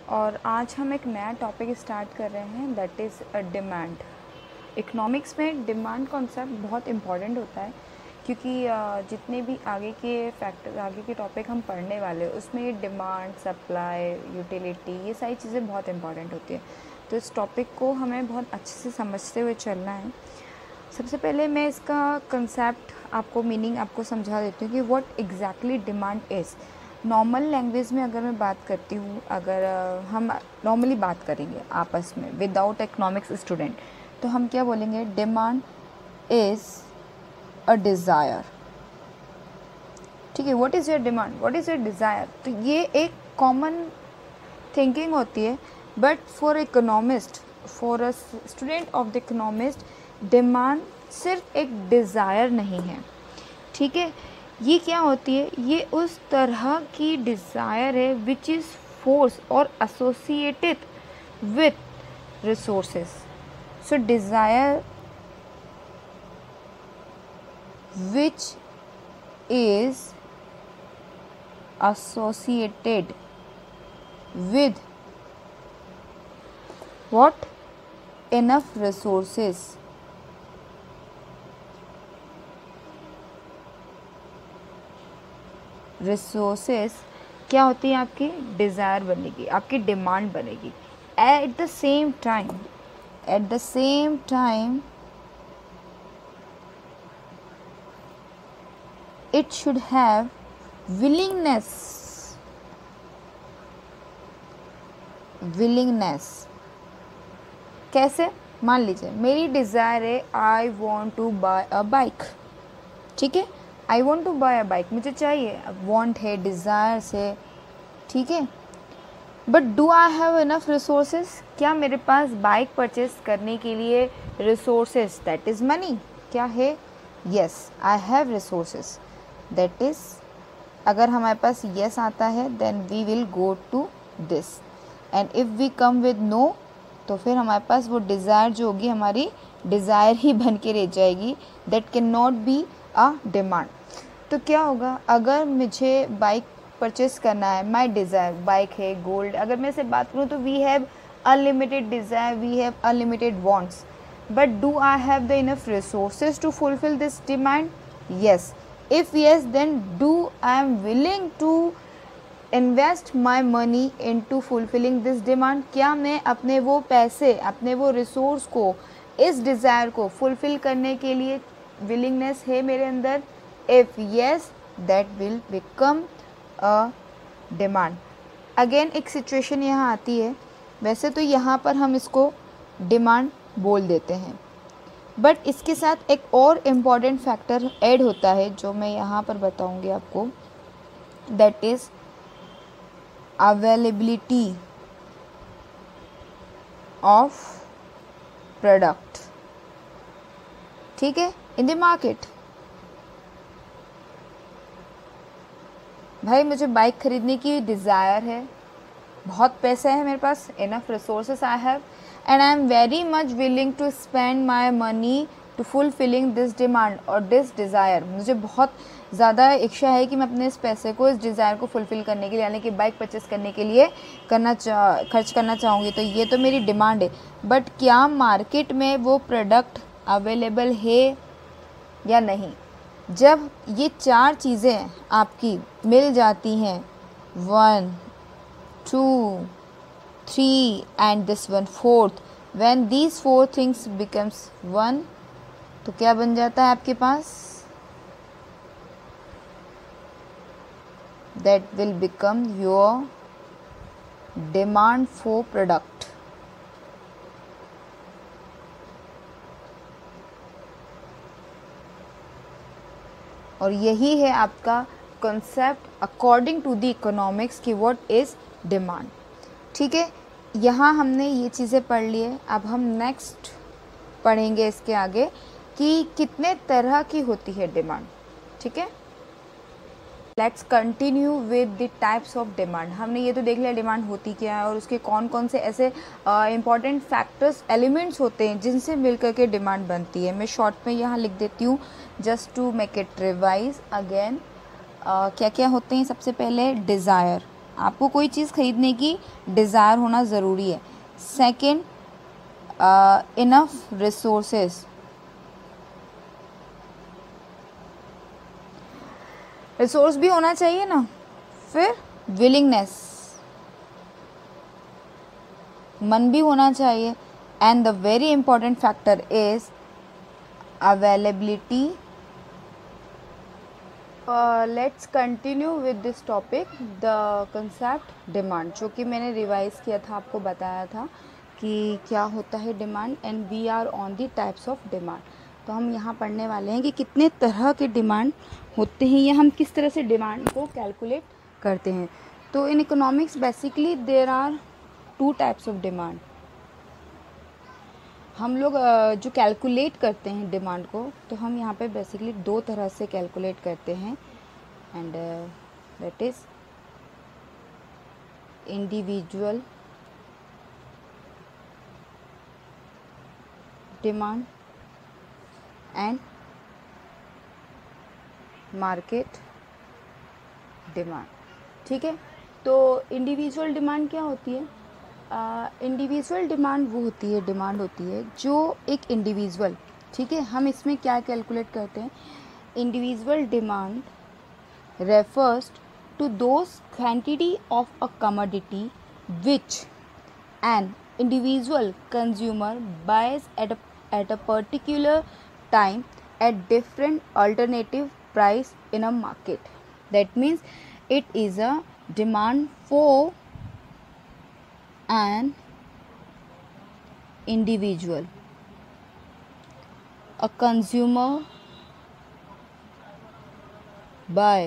और आज हम एक नया टॉपिक स्टार्ट कर रहे हैं, दैट इज़ डिमांड। इकोनॉमिक्स में डिमांड कॉन्सेप्ट बहुत इम्पॉर्टेंट होता है, क्योंकि जितने भी आगे के फैक्टर, आगे के टॉपिक हम पढ़ने वाले हैं उसमें ये डिमांड, सप्लाई, यूटिलिटी, ये सारी चीज़ें बहुत इम्पॉर्टेंट होती है। तो इस टॉपिक को हमें बहुत अच्छे से समझते हुए चलना है। सबसे पहले मैं इसका कंसेप्ट आपको, मीनिंग आपको समझा देती हूँ कि what exactly demand is. Normal language में अगर मैं बात करती हूँ, अगर हम नॉर्मली बात करेंगे आपस में विदाउट इकोनॉमिक्स स्टूडेंट, तो हम क्या बोलेंगे? Demand is a desire. ठीक है, what is your demand, what is your desire. तो ये एक कॉमन थिंकिंग होती है, but for economist, for a student of the economist, demand सिर्फ एक डिज़ायर नहीं है। ठीक है, ये क्या होती है? ये उस तरह की डिज़ायर है विच इज़ फोर्स और associated with resources. So desire which is associated with what? Enough resources. Resources क्या होती है? आपकी डिज़ायर बनेगी, आपकी डिमांड बनेगी। At the same time it should have willingness. कैसे? मान लीजिए मेरी डिज़ायर है, I want to buy a bike. ठीक है, I want to buy a bike, मुझे चाहिए, वॉन्ट है, डिज़ायर से, ठीक है। But do I have enough resources? क्या मेरे पास बाइक परचेस करने के लिए रिसोर्सेज, दैट इज़ मनी, क्या है? Yes, I have resources, that is, अगर हमारे पास yes आता है then we will go to this, and if we come with no, तो फिर हमारे पास वो डिज़ायर जो होगी हमारी डिज़ायर ही बन के रह जाएगी, that can not be a demand. तो क्या होगा? अगर मुझे बाइक परचेस करना है, माई डिज़ायर बाइक है, गोल्ड, अगर मैं इसे बात करूँ तो we have unlimited desire, we have unlimited wants, but do I have the enough resources to fulfil this demand? Yes. If yes, then do I am willing to invest my money into fulfilling this demand? क्या मैं अपने वो पैसे, अपने वो resource को, इस desire को फुलफ़िल करने के लिए विलिंगनेस है मेरे अंदर? If yes, that will become a demand. Again एक सिचुएशन यहाँ आती है, वैसे तो यहाँ पर हम इसको डिमांड बोल देते हैं, बट इसके साथ एक और इम्पॉर्टेंट फैक्टर ऐड होता है जो मैं यहाँ पर बताऊँगी आपको, that is availability of product. ठीक है, इन द मार्केट। भाई मुझे बाइक खरीदने की डिज़ायर है, बहुत पैसा है मेरे पास, enough resources I have, and I am very much willing to spend my money to fulfilling this demand or this desire। मुझे बहुत ज़्यादा इच्छा है कि मैं अपने इस पैसे को, इस डिज़ायर को फुलफ़िल करने के लिए, यानी कि बाइक परचेस करने के लिए खर्च करना चाहूँगी, तो ये तो मेरी डिमांड है। बट क्या मार्केट में वो प्रोडक्ट अवेलेबल है या नहीं? जब ये चार चीज़ें आपकी मिल जाती हैं, 1 2 3 and this one 4th, when these 4 things becomes 1, तो क्या बन जाता है आपके पास? That will become your demand for product। और यही है आपका concept according to the economics कि what is demand। ठीक है, यहाँ हमने ये चीज़ें पढ़ ली है। अब हम नेक्स्ट पढ़ेंगे इसके आगे कि कितने तरह की होती है डिमांड। ठीक है, let's continue with the types of demand. हमने ये तो देख लिया डिमांड होती क्या है और उसके कौन कौन से ऐसे इंपॉर्टेंट फैक्टर्स, एलिमेंट्स होते हैं जिनसे मिलकर के डिमांड बनती है। मैं शॉर्ट में यहाँ लिख देती हूँ just to make it revise again. क्या क्या होते हैं? सबसे पहले डिज़ायर, आपको कोई चीज़ खरीदने की डिज़ायर होना ज़रूरी है। सेकंड, इनफ रिसोर्सेज, रिसोर्स भी होना चाहिए ना। फिर विलिंगनेस, मन भी होना चाहिए। And the very important factor is availability. Let's continue with this topic, the concept demand, जो कि मैंने रिवाइज किया था, आपको बताया था कि क्या होता है demand, and we are on the types of demand. तो हम यहाँ पढ़ने वाले हैं कि कितने तरह के डिमांड होते हैं या हम किस तरह से डिमांड को कैलकुलेट करते हैं। तो in economics basically there are 2 types of demand. हम लोग जो कैलकुलेट करते हैं डिमांड को, तो हम यहाँ पे बेसिकली 2 तरह से कैलकुलेट करते हैं, and that is individual demand and market demand. ठीक है, तो इंडिविजुअल डिमांड क्या होती है? इंडिविजुअल डिमांड वो होती है, डिमांड होती है जो एक इंडिविजुअल, ठीक है, हम इसमें क्या कैलकुलेट करते हैं, individual demand refers to those quantity of a commodity which an individual consumer buys at a particular time at different alternative price in a market. That means it is a demand for an individual, a consumer buy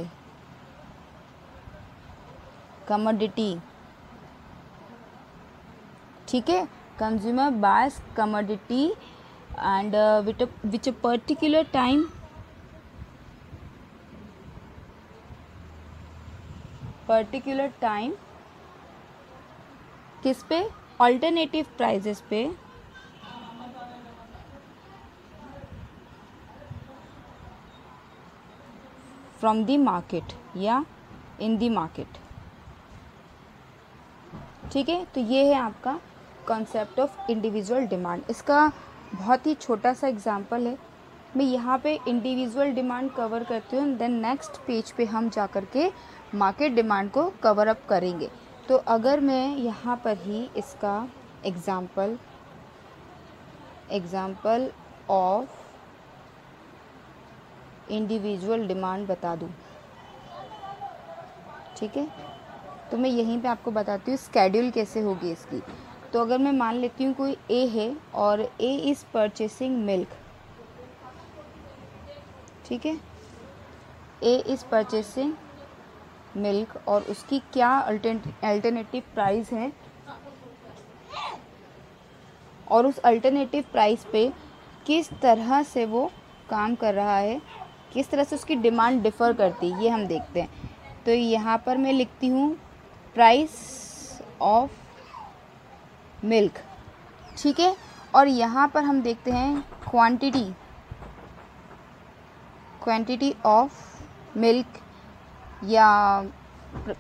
commodity, ठीक है, consumer bias commodity and which a particular time किस पे, alternative prices पे, from the market या इन the market. ठीक है, तो ये है आपका कॉन्सेप्ट ऑफ इंडिविजुअल डिमांड। इसका बहुत ही छोटा सा एग्जांपल है, मैं यहाँ पे इंडिविजुअल डिमांड कवर करती हूँ, देन नेक्स्ट पेज पे हम जा कर के मार्केट डिमांड को कवर अप करेंगे। तो अगर मैं यहाँ पर ही इसका एग्जांपल ऑफ इंडिविजुअल डिमांड बता दूँ, ठीक है, तो मैं यहीं पे आपको बताती हूँ स्केड्यूल कैसे होगी इसकी। तो अगर मैं मान लेती हूँ कोई ए है और ए इज़ परचेसिंग मिल्क, ठीक है, ए इज़ परचेसिंग मिल्क और उसकी क्या अल्टरनेटिव प्राइस है, और उस अल्टरनेटिव प्राइस पे किस तरह से वो काम कर रहा है, किस तरह से उसकी डिमांड डिफ़र करती है, ये हम देखते हैं। तो यहाँ पर मैं लिखती हूँ प्राइस ऑफ मिल्क, ठीक है, और यहाँ पर हम देखते हैं क्वांटिटी ऑफ मिल्क या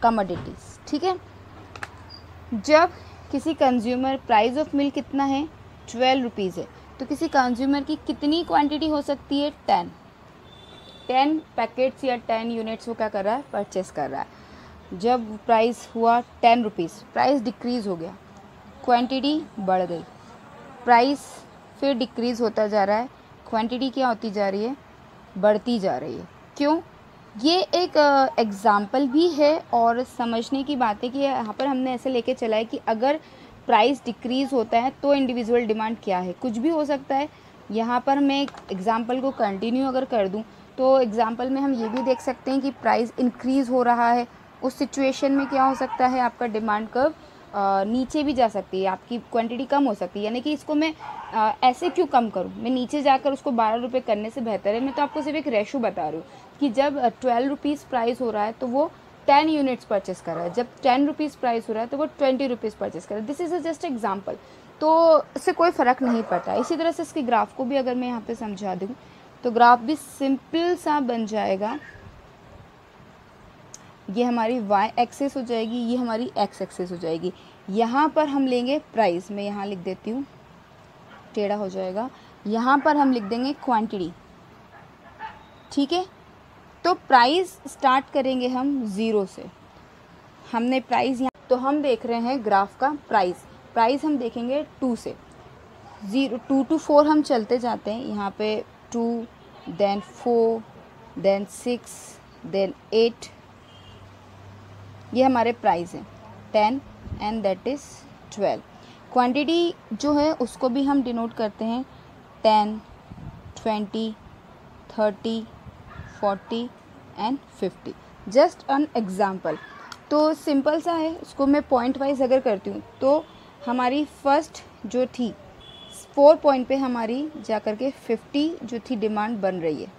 कमोडिटीज़, ठीक है। जब किसी कंज्यूमर, प्राइस ऑफ मिल्क कितना है, 12 रुपीज़ है, तो किसी कंज्यूमर की कितनी क्वांटिटी हो सकती है, 10 पैकेट्स या 10 यूनिट्स वो क्या कर रहा है, परचेस कर रहा है। जब प्राइस हुआ 10 रुपीज़, प्राइस डिक्रीज़ हो गया, क्वांटिटी बढ़ गई, प्राइस फिर डिक्रीज़ होता जा रहा है, क्वांटिटी क्या होती जा रही है, बढ़ती जा रही है। क्यों? ये एक एग्ज़ाम्पल भी है और समझने की बात है कि यहाँ पर हमने ऐसे लेके चला है कि अगर प्राइस डिक्रीज़ होता है तो इंडिविजुअल डिमांड क्या है, कुछ भी हो सकता है। यहाँ पर मैं एग्ज़ाम्पल को कंटिन्यू अगर कर दूँ तो एग्ज़ाम्पल में हम ये भी देख सकते हैं कि प्राइस इंक्रीज़ हो रहा है, उस सिचुएशन में क्या हो सकता है, आपका डिमांड कर्व नीचे भी जा सकती है, आपकी क्वांटिटी कम हो सकती है। यानी कि इसको मैं ऐसे क्यों कम करूँ, मैं नीचे जाकर उसको 12 रुपये करने से बेहतर है, मैं तो आपको सिर्फ एक रेशो बता रही हूँ कि जब 12 रुपीज़ प्राइस हो रहा है तो वो 10 यूनिट्स परचेस कर रहा है, जब 10 रुपीज़ प्राइस हो रहा है तो वो 20 रुपीज़ परचेस कर रहा है। दिस इज़ जस्ट एग्जाम्पल, तो इससे कोई फ़र्क नहीं पड़ता। इसी तरह से इसके ग्राफ को भी अगर मैं यहाँ पे समझा दूँ तो ग्राफ भी सिंपल सा बन जाएगा। ये हमारी वाई एक्सेस हो जाएगी, ये हमारी एक्स एक्सेस हो जाएगी। यहाँ पर हम लेंगे प्राइस, मैं यहाँ लिख देती हूँ, टेढ़ा हो जाएगा। यहाँ पर हम लिख देंगे क्वांटिटी, ठीक है। तो प्राइस स्टार्ट करेंगे हम 0 से। हमने प्राइस यहाँ, तो हम देख रहे हैं ग्राफ का प्राइस हम देखेंगे 2 से, 2 to 4 हम चलते जाते हैं। यहाँ पे 2, देन 4, देन 6, देन 8, ये हमारे प्राइस हैं 10 एंड दैट इज़ 12। क्वांटिटी जो है उसको भी हम डिनोट करते हैं 10, 20, 30, 40 एंड 50। जस्ट एन एग्ज़ाम्पल, तो सिंपल सा है, उसको मैं पॉइंट वाइज अगर करती हूँ तो हमारी फर्स्ट जो थी 4 पॉइंट पे हमारी जा कर के 50 जो थी डिमांड बन रही है,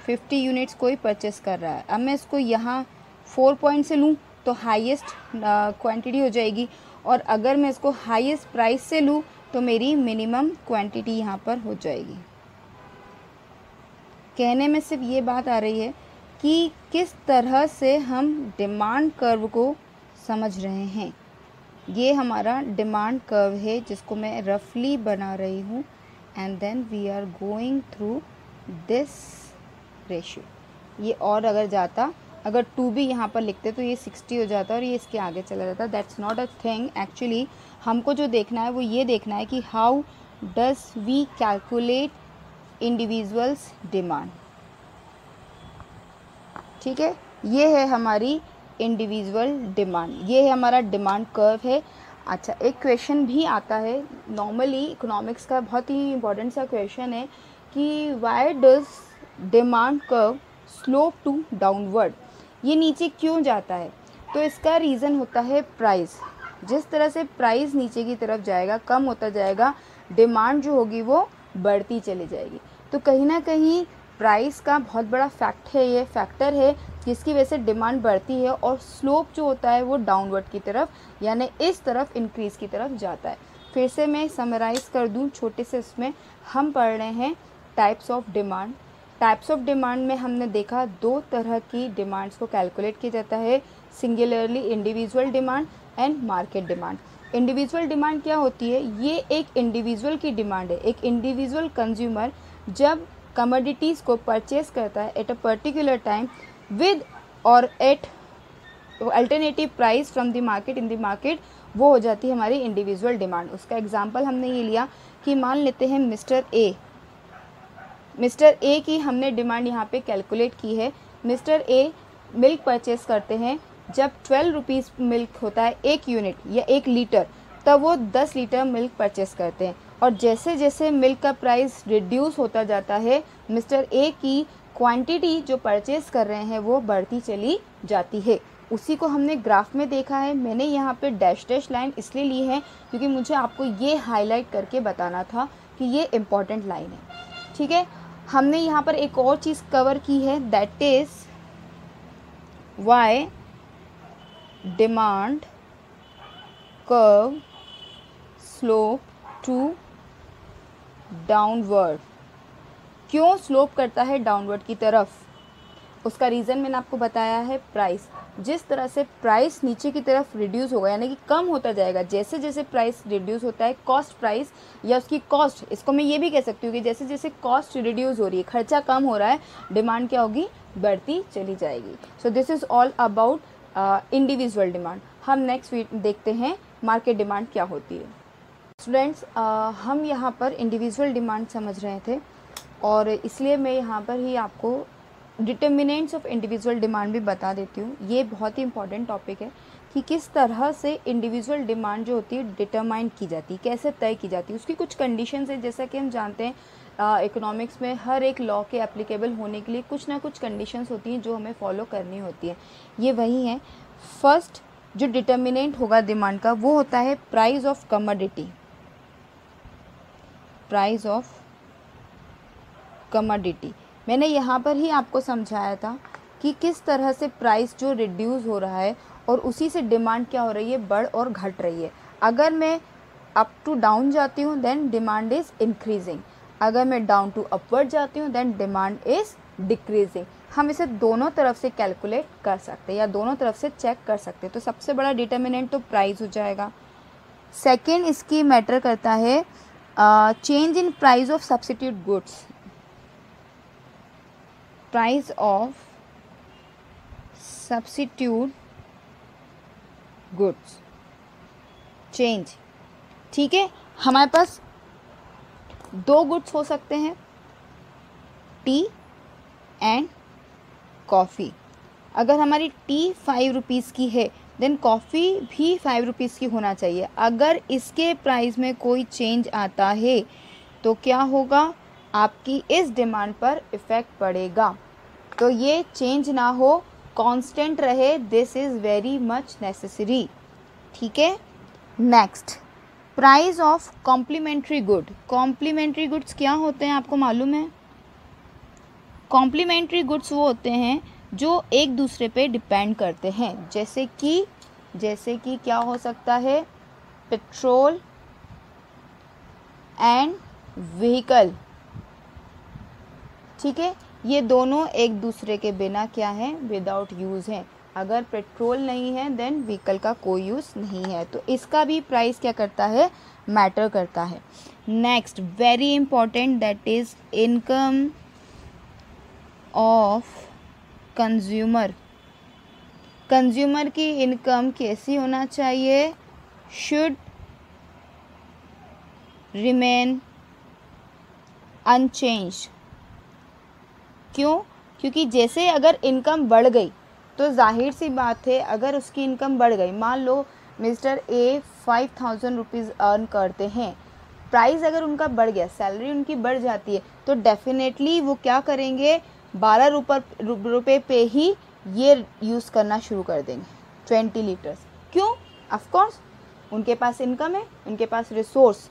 50 यूनिट्स कोई परचेस कर रहा है। अब मैं इसको यहाँ 4 पॉइंट से लूँ तो हाईएस्ट क्वांटिटी हो जाएगी, और अगर मैं इसको हाईएस्ट प्राइस से लूँ तो मेरी मिनिमम क्वांटिटी यहाँ पर हो जाएगी। कहने में सिर्फ ये बात आ रही है कि किस तरह से हम डिमांड कर्व को समझ रहे हैं। ये हमारा डिमांड कर्व है जिसको मैं रफली बना रही हूँ, and then we are going through this ratio. ये और अगर जाता, अगर 2 भी यहाँ पर लिखते तो ये 60 हो जाता और ये इसके आगे चला जाता। That's not a thing. Actually हमको जो देखना है वो ये देखना है कि how does we calculate individuals demand, ठीक है। ये है हमारी इंडिविजुअल डिमांड, ये है हमारा डिमांड कर्व है। अच्छा, एक क्वेश्चन भी आता है नॉर्मली इकोनॉमिक्स का, बहुत ही इंपॉर्टेंट सा क्वेश्चन है कि why does demand curve slope to downward, ये नीचे क्यों जाता है। तो इसका रीज़न होता है प्राइस। जिस तरह से प्राइस नीचे की तरफ जाएगा, कम होता जाएगा, डिमांड जो होगी वो बढ़ती चली जाएगी। तो कहीं ना कहीं प्राइस का बहुत बड़ा ये फैक्टर है जिसकी वजह से डिमांड बढ़ती है, और स्लोप जो होता है वो डाउनवर्ड की तरफ, यानी इस तरफ इंक्रीज़ की तरफ जाता है। फिर से मैं समराइज़ कर दूं छोटे से, इसमें हम पढ़ रहे हैं types of demand. Types of demand में हमने देखा 2 तरह की डिमांड्स को कैलकुलेट किया जाता है, singularly individual demand and market demand. Individual demand क्या होती है, ये एक इंडिविजुअल की डिमांड है। एक इंडिविजुअल कंज्यूमर जब कमोडिटीज़ को परचेस करता है at a particular time with और at alternative price from the market in the market, वो हो जाती है हमारी इंडिविजुअल डिमांड। उसका एग्जांपल हमने ये लिया कि मान लेते हैं मिस्टर ए की हमने डिमांड यहाँ पे कैलकुलेट की है। मिस्टर ए मिल्क परचेस करते हैं, जब 12 रुपीज़ मिल्क होता है 1 यूनिट या 1 लीटर, तब वो 10 लीटर मिल्क परचेस करते हैं। और जैसे जैसे मिल्क का प्राइस रिड्यूस होता जाता है, मिस्टर ए की क्वांटिटी जो परचेस कर रहे हैं वो बढ़ती चली जाती है। उसी को हमने ग्राफ में देखा है। मैंने यहाँ पे डैश लाइन इसलिए ली है क्योंकि मुझे आपको ये हाईलाइट करके बताना था कि ये इम्पॉर्टेंट लाइन है, ठीक है। हमने यहाँ पर एक और चीज़ कवर की है, that is why demand curve slope to downward. क्यों स्लोप करता है डाउनवर्ड की तरफ, उसका रीज़न मैंने आपको बताया है प्राइस। जिस तरह से प्राइस नीचे की तरफ रिड्यूस होगा, यानी कि कम होता जाएगा, जैसे जैसे प्राइस रिड्यूस होता है, कॉस्ट प्राइस या उसकी कॉस्ट, इसको मैं ये भी कह सकती हूँ कि जैसे जैसे कॉस्ट रिड्यूस हो रही है, खर्चा कम हो रहा है, डिमांड क्या होगी, बढ़ती चली जाएगी। So this is all about individual demand. हम नेक्स्ट देखते हैं मार्केट डिमांड क्या होती है। स्टूडेंट्स, हम यहाँ पर इंडिविजुअल डिमांड समझ रहे थे, और इसलिए मैं यहाँ पर ही आपको डिटर्मिनेंट्स ऑफ इंडिविजुअल डिमांड भी बता देती हूँ। ये बहुत ही इंपॉर्टेंट टॉपिक है कि किस तरह से इंडिविजुअल डिमांड जो होती है डिटरमाइन की जाती है, कैसे तय की जाती है। उसकी कुछ कंडीशंस है, जैसा कि हम जानते हैं इकोनॉमिक्स में हर एक लॉ के एप्लीकेबल होने के लिए कुछ ना कुछ कंडीशंस होती हैं जो हमें फॉलो करनी होती है। ये वही है। फर्स्ट जो डिटर्मिनेंट होगा डिमांड का वो होता है price of commodity. Price of commodity मैंने यहाँ पर ही आपको समझाया था कि किस तरह से प्राइस जो रिड्यूस हो रहा है और उसी से डिमांड क्या हो रही है, बढ़ और घट रही है। अगर मैं अप टू डाउन जाती हूँ देन डिमांड इज़ इंक्रीजिंग, अगर मैं डाउन टू अपवर्ड जाती हूँ देन डिमांड इज़ डिक्रीजिंग। हम इसे दोनों तरफ से कैलकुलेट कर सकते हैं या दोनों तरफ से चेक कर सकते हैं। तो सबसे बड़ा डिटर्मिनेंट तो प्राइस हो जाएगा। सेकंड इसकी मैटर करता है change in price of substitute goods, price of substitute goods change. ठीक है, हमारे पास दो गुड्स हो सकते हैं, टी एंड कॉफ़ी। अगर हमारी टी 5 रुपीज़ की है देन कॉफ़ी भी 5 रुपीज़ की होना चाहिए। अगर इसके प्राइस में कोई चेंज आता है तो क्या होगा, आपकी इस डिमांड पर इफ़ेक्ट पड़ेगा। तो ये चेंज ना हो, कांस्टेंट रहे, this is very much necessary. ठीक है, next price of complementary good. Complementary goods क्या होते हैं आपको मालूम है? कॉम्प्लीमेंट्री गुड्स वो होते हैं जो एक दूसरे पे डिपेंड करते हैं, जैसे कि क्या हो सकता है, पेट्रोल एंड व्हीकल। ठीक है, ये दोनों एक दूसरे के बिना क्या है, विदाउट यूज़ हैं। अगर पेट्रोल नहीं है देन व्हीकल का कोई यूज़ नहीं है, तो इसका भी प्राइस क्या करता है, मैटर करता है। Next very important, that is income of consumer. Consumer की इनकम कैसी होना चाहिए, शुड रिमेन अनचेंज्ड। क्यों? क्योंकि जैसे अगर इनकम बढ़ गई तो जाहिर सी बात है, अगर उसकी इनकम बढ़ गई, मान लो मिस्टर ए 5000 रुपीज़ अर्न करते हैं, प्राइस अगर उनका बढ़ गया, सैलरी उनकी बढ़ जाती है, तो डेफिनेटली वो क्या करेंगे, 12 रुपये पे ही ये यूज़ करना शुरू कर देंगे 20 लीटर्स। क्यों? ऑफ कोर्स उनके पास इनकम है, उनके पास रिसोर्स,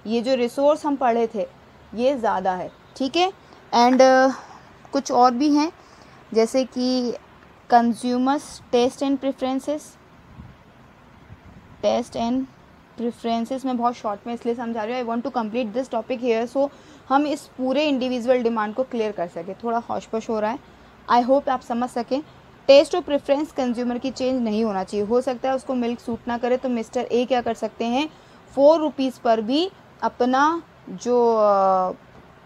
ये जो रिसोर्स हम पढ़े थे ये ज़्यादा है। ठीक है, एंड कुछ और भी हैं, जैसे कि consumers taste and preferences. Taste and preferences मैं बहुत शॉर्ट में इसलिए समझा रही हूँ, I want to complete this topic here, so हम इस पूरे इंडिविजुअल डिमांड को क्लियर कर सकें। थोड़ा हौश-पौश हो रहा है, आई होप आप समझ सकें। टेस्ट और प्रेफरेंस कंज्यूमर की चेंज नहीं होना चाहिए। हो सकता है उसको मिल्क सूट ना करे तो मिस्टर ए क्या कर सकते हैं, 4 रुपीज़ पर भी अपना जो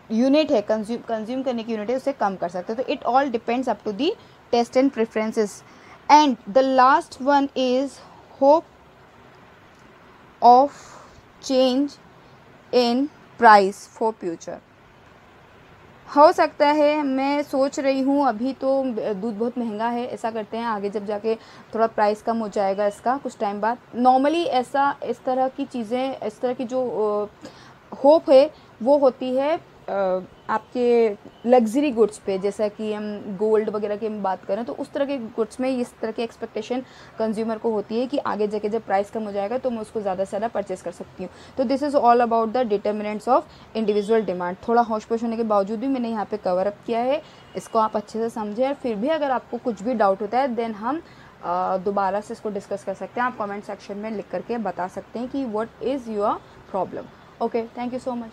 यूनिट है, कंज्यूम करने की यूनिट है, उसे कम कर सकते हैं। तो it all depends up to the taste and preferences. And the last one is hope of change in price for future. हो सकता है, मैं सोच रही हूँ अभी तो दूध बहुत महंगा है, ऐसा करते हैं आगे जब जाके थोड़ा प्राइस कम हो जाएगा इसका कुछ टाइम बाद। नॉर्मली ऐसा इस तरह की चीज़ें, इस तरह की जो होप है वो होती है आपके लग्जरी गुड्स पे, जैसा कि हम गोल्ड वगैरह की हम बात करें तो उस तरह के गुड्स में इस तरह की एक्सपेक्टेशन कंज्यूमर को होती है कि आगे जाके जब प्राइस कम हो जाएगा तो मैं उसको ज़्यादा से ज़्यादा परचेस कर सकती हूँ। तो this is all about the determinants of individual demand. थोड़ा होश-पोश होने के बावजूद भी मैंने यहाँ पे कवर अप किया है, इसको आप अच्छे से समझें। और फिर भी अगर आपको कुछ भी डाउट होता है देन हम दोबारा से इसको डिस्कस कर सकते हैं। आप कमेंट सेक्शन में लिख करके बता सकते हैं कि what is your problem. Okay, thank you so much.